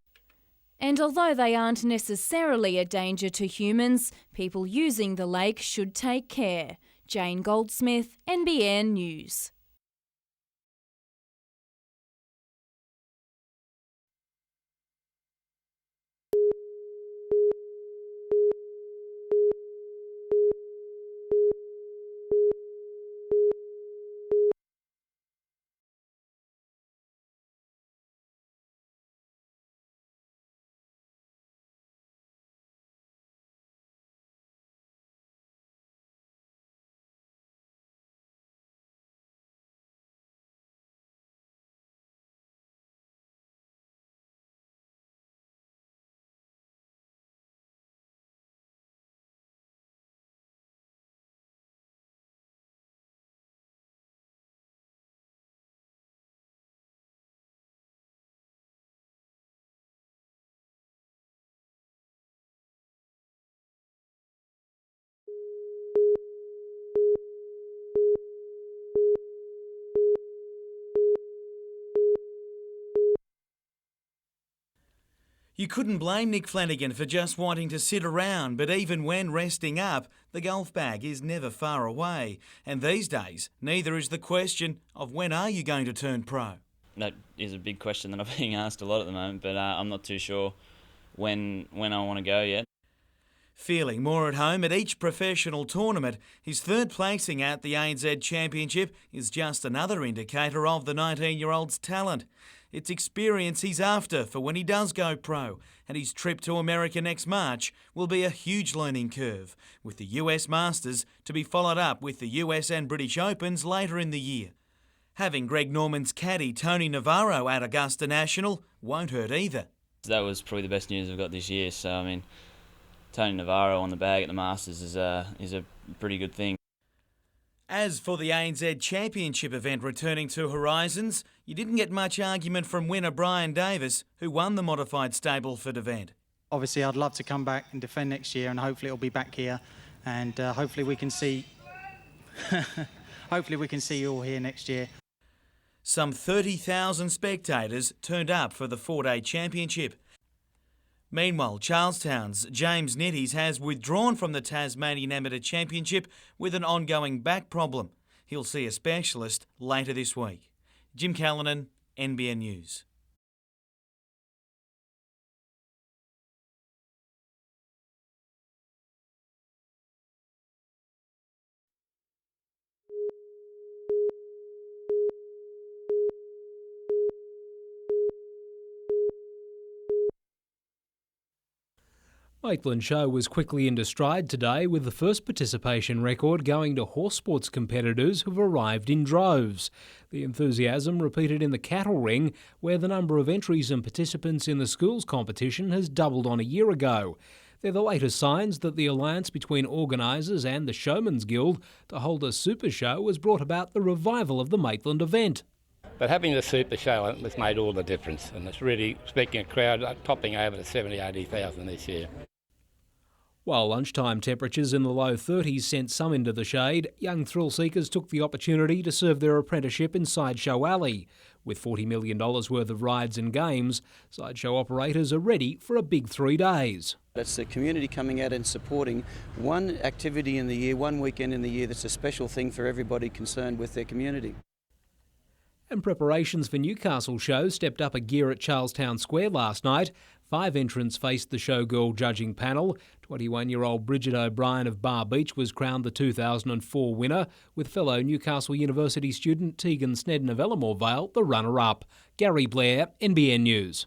[SPEAKER 7] And although they aren't necessarily a danger to humans, people using the lake should take care. Jane Goldsmith, NBN News.
[SPEAKER 20] You couldn't blame Nick Flanagan for just wanting to sit around, but even when resting up, the golf bag is never far away. And these days, neither is the question of when are you going to turn pro?
[SPEAKER 11] That is a big question that I'm being asked a lot at the moment, but I'm not too sure when I want to go yet.
[SPEAKER 20] Feeling more at home at each professional tournament, his third placing at the ANZ Championship is just another indicator of the 19-year-old's talent. It's experience he's after for when he does go pro, and his trip to America next March will be a huge learning curve, with the US Masters to be followed up with the US and British Opens later in the year. Having Greg Norman's caddy Tony Navarro at Augusta National won't hurt either.
[SPEAKER 11] That was probably the best news I've got this year, so I mean, Tony Navarro on the bag at the Masters is a pretty good thing.
[SPEAKER 20] As for the ANZ Championship event returning to Horizons, you didn't get much argument from winner Brian Davis, who won the modified Stableford event.
[SPEAKER 21] Obviously, I'd love to come back and defend next year, and hopefully it'll be back here, and hopefully we can see you all here next year.
[SPEAKER 20] Some 30,000 spectators turned up for the 4-day championship. Meanwhile, Charlestown's James Nitties has withdrawn from the Tasmanian Amateur Championship with an ongoing back problem. He'll see a specialist later this week. Jim Callanan, NBN News.
[SPEAKER 4] Maitland Show was quickly into stride today, with the first participation record going to horse sports competitors who've arrived in droves. The enthusiasm repeated in the cattle ring, where the number of entries and participants in the schools competition has doubled on a year ago. They're the latest signs that the alliance between organisers and the Showman's Guild to hold a super show has brought about the revival of the Maitland event.
[SPEAKER 22] But having the super show has made all the difference, and it's really speaking a crowd topping over to 70,000-80,000 this year.
[SPEAKER 4] While lunchtime temperatures in the low 30s sent some into the shade, young thrill seekers took the opportunity to serve their apprenticeship in Sideshow Alley. With $40 million worth of rides and games, Sideshow operators are ready for a big 3 days.
[SPEAKER 23] It's the community coming out and supporting one activity in the year, one weekend in the year that's a special thing for everybody concerned with their community.
[SPEAKER 4] And preparations for Newcastle show stepped up a gear at Charlestown Square last night. 5 entrants faced the showgirl judging panel. 21-year-old Bridget O'Brien of Bar Beach was crowned the 2004 winner, with fellow Newcastle University student Tegan Snedden of Ellamore Vale the runner-up. Gary Blair, NBN News.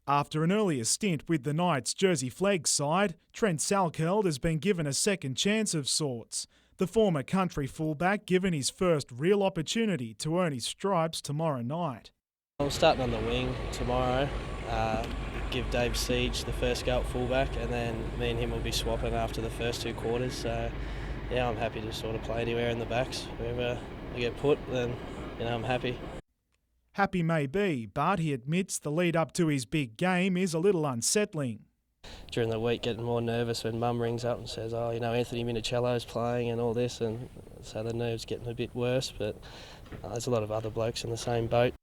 [SPEAKER 2] After an earlier stint with the Knights' Jersey Flegg side, Trent Salkeld has been given a second chance of sorts. The former country fullback given his first real opportunity to earn his stripes tomorrow night.
[SPEAKER 1] I'm starting on the wing tomorrow, give Dave Siege the first go at fullback, and then me and him will be swapping after the first 2 quarters. So, yeah, I'm happy to sort of play anywhere in the backs. Wherever I get put, then, I'm happy.
[SPEAKER 2] Happy may be, but he admits the lead up to his big game is a little unsettling.
[SPEAKER 1] During the week, getting more nervous when Mum rings up and says, Anthony Minicello's playing and all this, and so the nerves getting a bit worse, but there's a lot of other blokes in the same boat.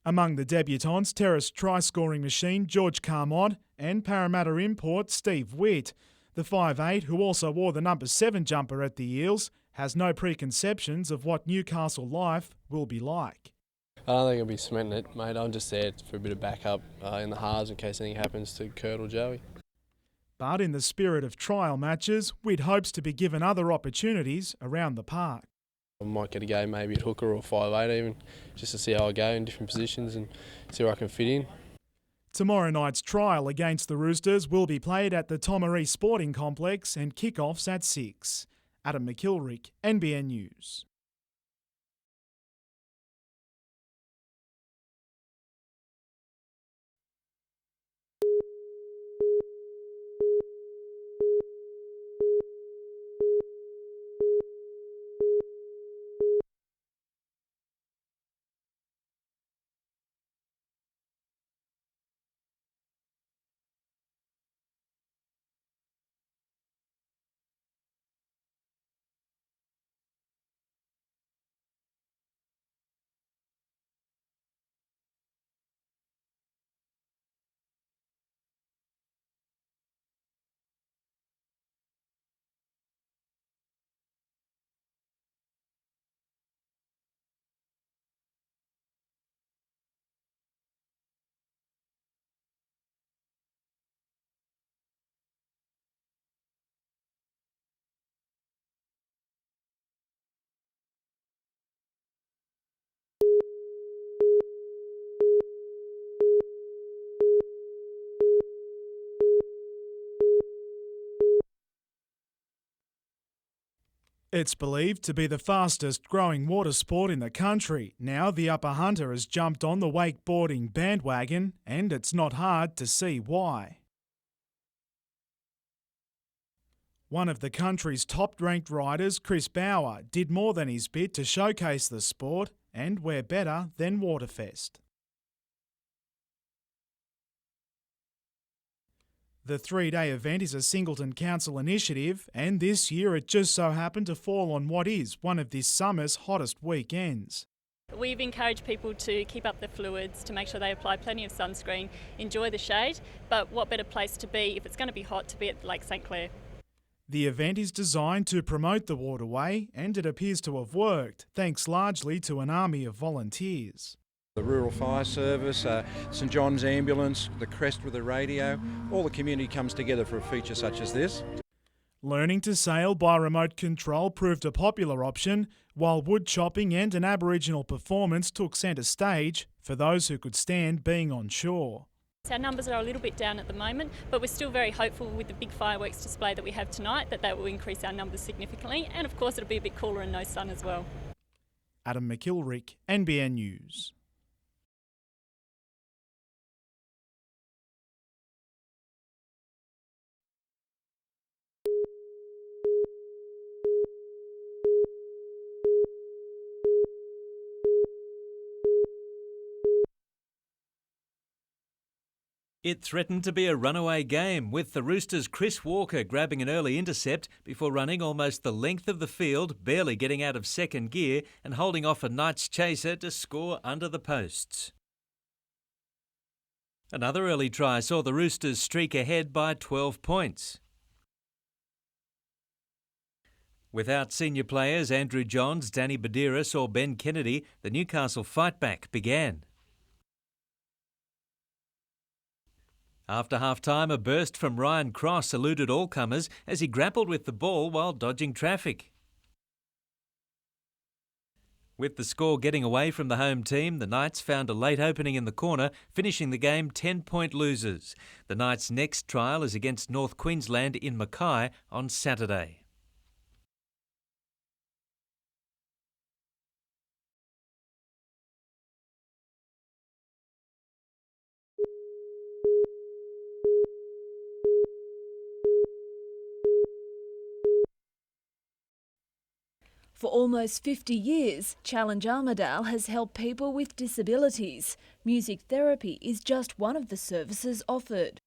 [SPEAKER 2] Among the debutants, Terrace try-scoring machine George Carmod and Parramatta import Steve Witt. The 5'8", who also wore the number 7 jumper at the Eels, has no preconceptions of what Newcastle life will be like.
[SPEAKER 24] I don't think I'll be cementing it, mate. I'm just there for a bit of backup in the halves in case anything happens to Kurt or Joey.
[SPEAKER 2] But in the spirit of trial matches, Witt hopes to be given other opportunities around the park.
[SPEAKER 24] I might get a game maybe at hooker or 5'8" even, just to see how I go in different positions and see where I can fit in.
[SPEAKER 2] Tomorrow night's trial against the Roosters will be played at the Tomaree Sporting Complex and kick-offs at 6. Adam McKilrick, NBN News. It's believed to be the fastest growing water sport in the country. Now the Upper Hunter has jumped on the wakeboarding bandwagon, and it's not hard to see why. One of the country's top-ranked riders, Chris Bauer, did more than his bit to showcase the sport, and where better than Waterfest. The three-day event is a Singleton Council initiative, and this year it just so happened to fall on what is one of this summer's hottest weekends.
[SPEAKER 10] We've encouraged people to keep up their fluids, to make sure they apply plenty of sunscreen, enjoy the shade, but what better place to be if it's going to be hot to be at Lake St Clair.
[SPEAKER 2] The event is designed to promote the waterway, and it appears to have worked, thanks largely to an army of volunteers.
[SPEAKER 12] The Rural Fire Service, St John's Ambulance, the Crest with the radio, all the community comes together for a feature such as this.
[SPEAKER 2] Learning to sail by remote control proved a popular option, while wood chopping and an Aboriginal performance took centre stage for those who could stand being on shore.
[SPEAKER 10] Our numbers are a little bit down at the moment, but we're still very hopeful with the big fireworks display that we have tonight that will increase our numbers significantly, and of course it'll be a bit cooler and no sun as well.
[SPEAKER 2] Adam McIlrick, NBN News.
[SPEAKER 13] It threatened to be a runaway game, with the Roosters' Chris Walker grabbing an early intercept before running almost the length of the field, barely getting out of second gear and holding off a Knights chaser to score under the posts. Another early try saw the Roosters streak ahead by 12 points. Without senior players Andrew Johns, Danny Badiris or Ben Kennedy, the Newcastle fightback began. After half-time, a burst from Ryan Cross eluded all comers as he grappled with the ball while dodging traffic. With the score getting away from the home team, the Knights found a late opening in the corner, finishing the game 10-point losers. The Knights' next trial is against North Queensland in Mackay on Saturday.
[SPEAKER 6] For almost 50 years, Challenge Armidale has helped people with disabilities. Music therapy is just one of the services offered.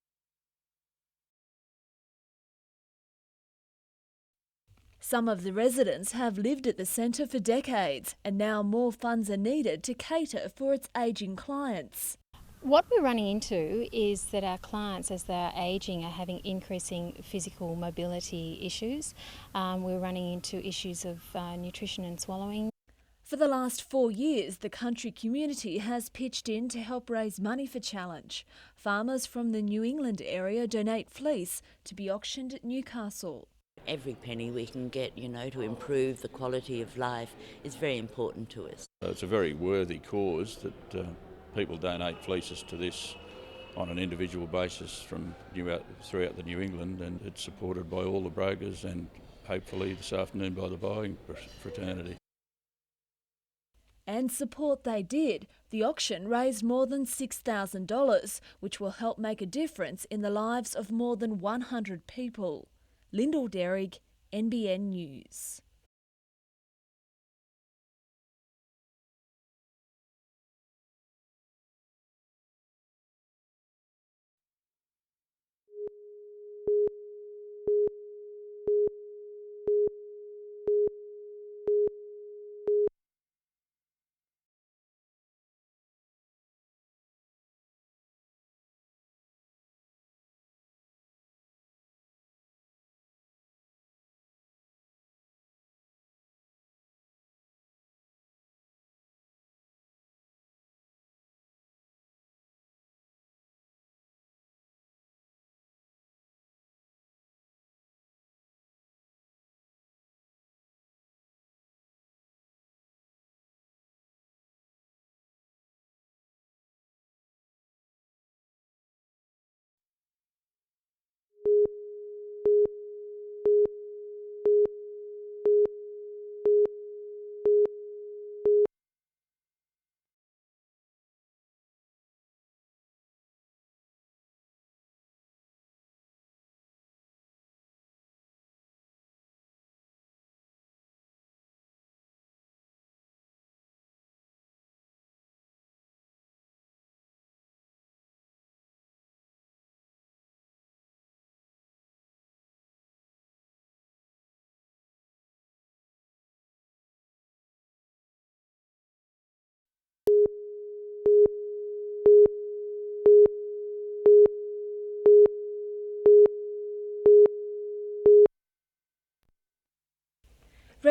[SPEAKER 6] Some of the residents have lived at the centre for decades, and now more funds are needed to cater for its ageing clients.
[SPEAKER 14] What we're running into is that our clients, as they're ageing, are having increasing physical mobility issues. We're running into issues of nutrition and swallowing.
[SPEAKER 6] For the last 4 years, the country community has pitched in to help raise money for Challenge. Farmers from the New England area donate fleece to be auctioned at Newcastle.
[SPEAKER 15] Every penny we can get, to improve the quality of life is very important to us.
[SPEAKER 25] It's a very worthy cause that people donate fleeces to this on an individual basis throughout the New England, and it's supported by all the brokers and hopefully this afternoon by the buying fraternity.
[SPEAKER 6] And support they did. The auction raised more than $6,000, which will help make a difference in the lives of more than 100 people. Lyndall Derrick, NBN News.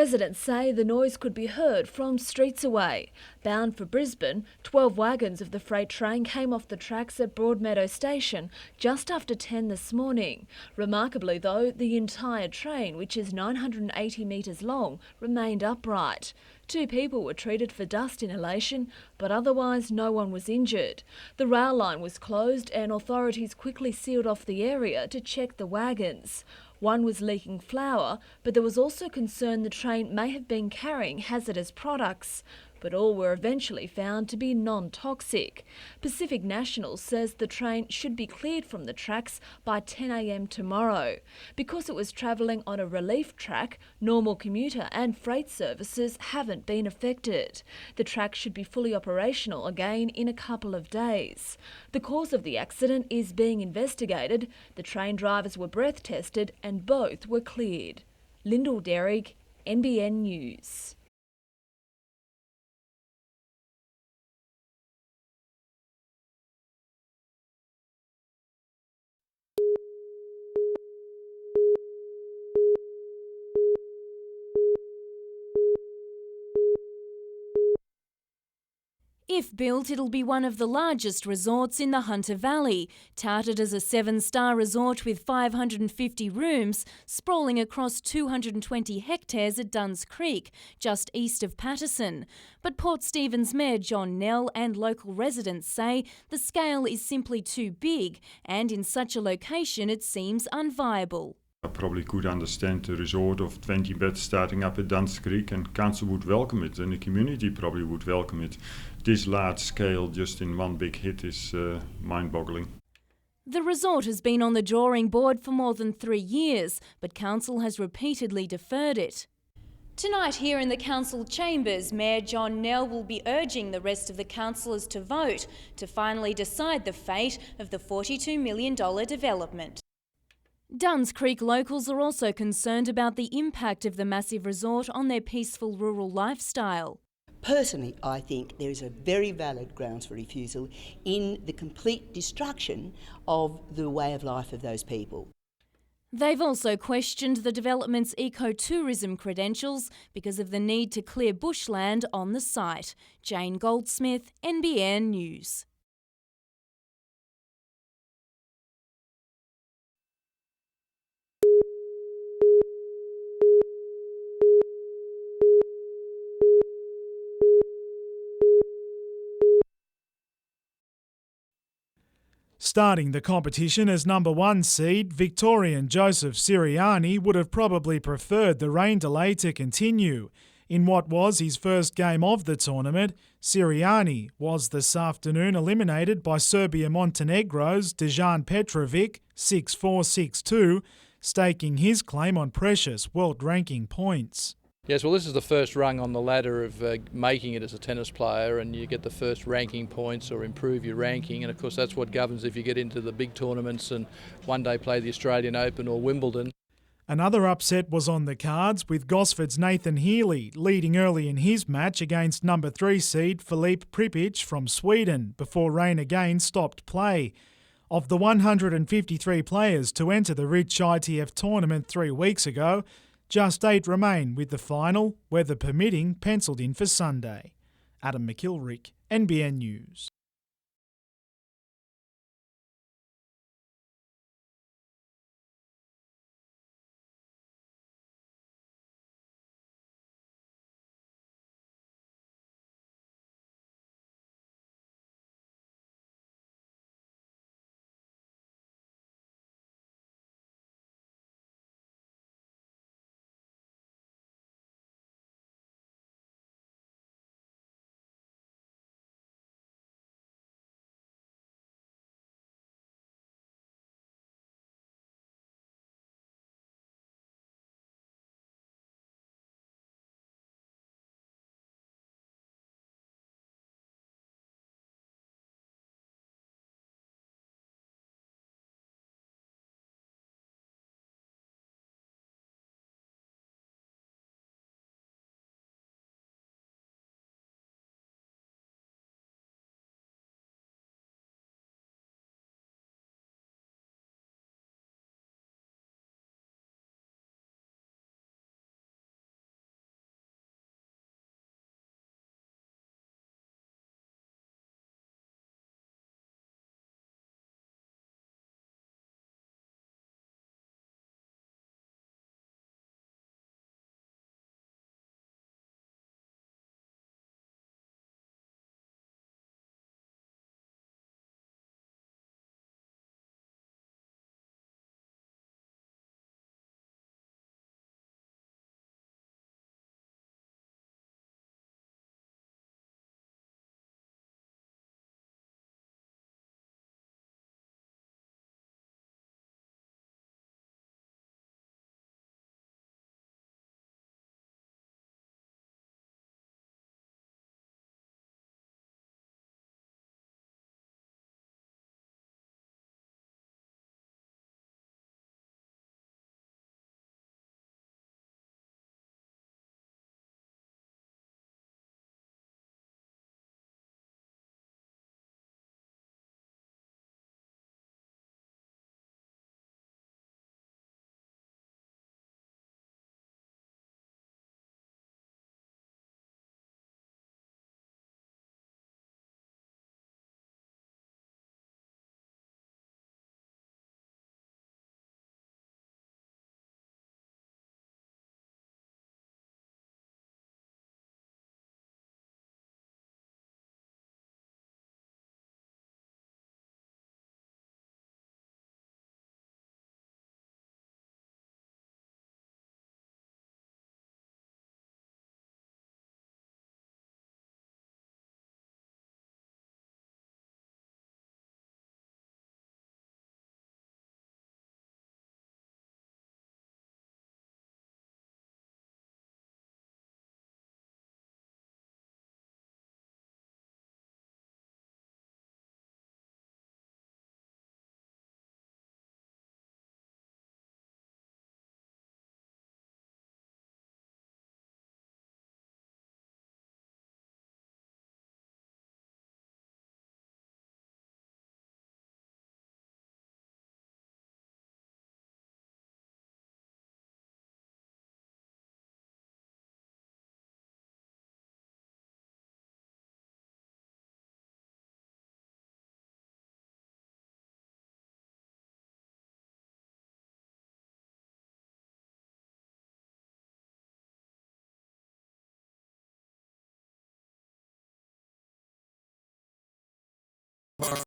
[SPEAKER 6] Residents say the noise could be heard from streets away. Bound for Brisbane, 12 wagons of the freight train came off the tracks at Broadmeadow Station just after 10 this morning. Remarkably though, the entire train, which is 980 metres long, remained upright. 2 people were treated for dust inhalation, but otherwise no one was injured. The rail line was closed and authorities quickly sealed off the area to check the wagons. One was leaking flour, but there was also concern the train may have been carrying hazardous products. But all were eventually found to be non-toxic. Pacific National says the train should be cleared from the tracks by 10 a.m. tomorrow. Because it was travelling on a relief track, normal commuter and freight services haven't been affected. The track should be fully operational again in a couple of days. The cause of the accident is being investigated. The train drivers were breath tested and both were cleared. Lyndall Derrick, NBN News.
[SPEAKER 7] If built, it'll be one of the largest resorts in the Hunter Valley, touted as a 7-star resort with 550 rooms, sprawling across 220 hectares at Duns Creek, just east of Patterson. But Port Stephens Mayor John Nell and local residents say the scale is simply too big, and in such a location it seems unviable.
[SPEAKER 3] I probably could understand a resort of 20 beds starting up at Duns Creek, and council would welcome it and the community probably would welcome it. This large scale just in one big hit is mind-boggling.
[SPEAKER 7] The resort has been on the drawing board for more than 3 years, but council has repeatedly deferred it. Tonight here in the council chambers, Mayor John Nell will be urging the rest of the councillors to vote to finally decide the fate of the $42 million development. Duns Creek locals are also concerned about the impact of the massive resort on their peaceful rural lifestyle.
[SPEAKER 8] Personally, I think there is a very valid grounds for refusal in the complete destruction of the way of life of those people.
[SPEAKER 7] They've also questioned the development's ecotourism credentials because of the need to clear bushland on the site. Jane Goldsmith, NBN News.
[SPEAKER 2] Starting the competition as number 1 seed, Victorian Joseph Siriani would have probably preferred the rain delay to continue. In what was his first game of the tournament, Siriani was this afternoon eliminated by Serbia-Montenegro's Dejan Petrovic 6-4, 6-2, staking his claim on precious world ranking points.
[SPEAKER 24] Yes, well, this is the first rung on the ladder of making it as a tennis player, and you get the first ranking points or improve your ranking, and of course that's what governs if you get into the big tournaments and one day play the Australian Open or Wimbledon.
[SPEAKER 2] Another upset was on the cards, with Gosford's Nathan Healy leading early in his match against number 3 seed Filip Pripyc from Sweden before rain again stopped play. Of the 153 players to enter the rich ITF tournament 3 weeks ago, just 8 remain, with the final, weather permitting, pencilled in for Sunday. Adam McIlrick, NBN News.
[SPEAKER 5] Hey,